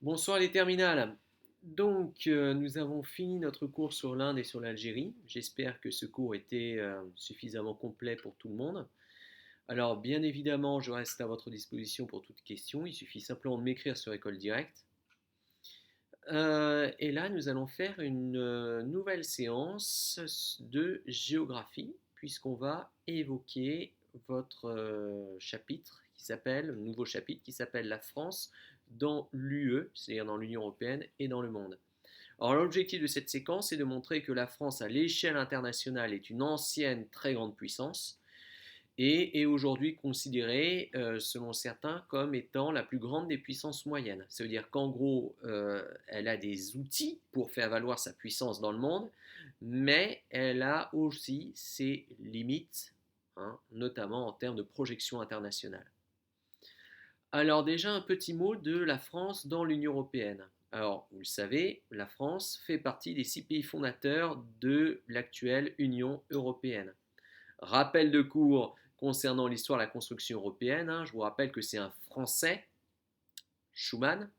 Bonsoir les terminales. Nous avons fini notre cours sur l'Inde et sur l'Algérie. J'espère que ce cours était suffisamment complet pour tout le monde. Alors, bien évidemment, je reste à votre disposition pour toute question. Il suffit simplement de m'écrire sur École Directe. Et là, nous allons faire une nouvelle séance de géographie, puisqu'on va évoquer votre chapitre qui s'appelle, le nouveau chapitre qui s'appelle La France dans l'UE, c'est-à-dire dans l'Union européenne et dans le monde. Alors l'objectif de cette séquence est de montrer que la France à l'échelle internationale est une ancienne très grande puissance et est aujourd'hui considérée, selon certains, comme étant la plus grande des puissances moyennes. Ça veut dire qu'en gros, elle a des outils pour faire valoir sa puissance dans le monde, mais elle a aussi ses limites, hein, notamment en termes de projection internationale. Alors déjà un petit mot de la France dans l'Union européenne. Alors vous le savez, la France fait partie des 6 pays fondateurs de l'actuelle Union européenne. Rappel de cours concernant l'histoire de la construction européenne, hein, je vous rappelle que c'est un Français, Schuman,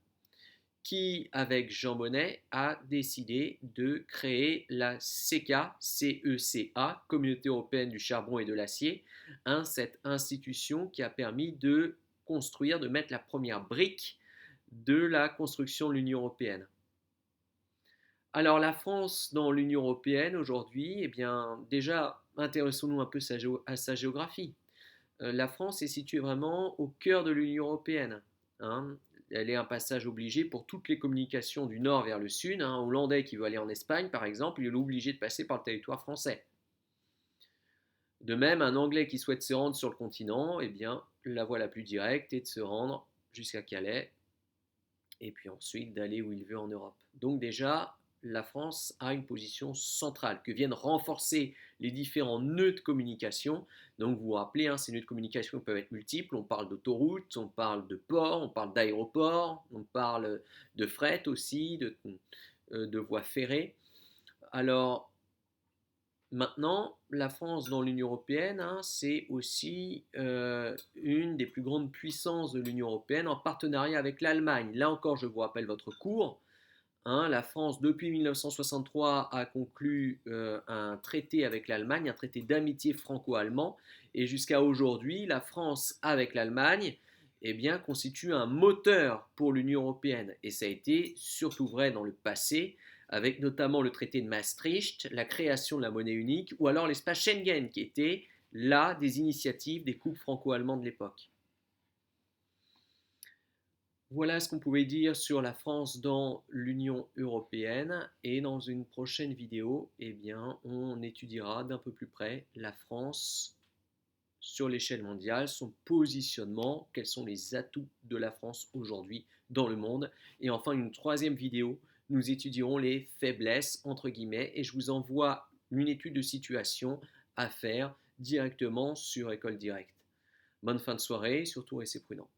qui, avec Jean Monnet, a décidé de créer la CECA, CECA, Communauté européenne du charbon et de l'acier, hein, cette institution qui a permis de construire, de mettre la première brique de la construction de l'Union européenne. Alors la France dans l'Union européenne aujourd'hui, eh bien déjà intéressons-nous un peu à sa géographie. La France est située vraiment au cœur de l'Union européenne, hein. Elle est un passage obligé pour toutes les communications du nord vers le sud. Un Hollandais qui veut aller en Espagne, par exemple, il est obligé de passer par le territoire français. De même, un Anglais qui souhaite se rendre sur le continent, eh bien, la voie la plus directe est de se rendre jusqu'à Calais et puis ensuite d'aller où il veut en Europe. Donc déjà, la France a une position centrale que viennent renforcer les différents nœuds de communication. Donc vous vous rappelez, hein, ces nœuds de communication peuvent être multiples. On parle d'autoroutes, on parle de ports, on parle d'aéroports, on parle de fret aussi, de voies ferrées. Alors maintenant, la France dans l'Union européenne, hein, c'est aussi une des plus grandes puissances de l'Union européenne en partenariat avec l'Allemagne. Là encore, je vous rappelle votre cours. Hein, la France, depuis 1963, a conclu un traité avec l'Allemagne, un traité d'amitié franco-allemand. Et jusqu'à aujourd'hui, la France, avec l'Allemagne, eh bien, constitue un moteur pour l'Union européenne. Et ça a été surtout vrai dans le passé, avec notamment le traité de Maastricht, la création de la monnaie unique, ou alors l'espace Schengen, qui était là des initiatives des couples franco-allemands de l'époque. Voilà ce qu'on pouvait dire sur la France dans l'Union européenne et dans une prochaine vidéo, eh bien, on étudiera d'un peu plus près la France sur l'échelle mondiale, son positionnement, quels sont les atouts de la France aujourd'hui dans le monde. Et enfin, une troisième vidéo, nous étudierons les faiblesses, entre guillemets, et je vous envoie une étude de situation à faire directement sur École Directe. Bonne fin de soirée, surtout restez prudents.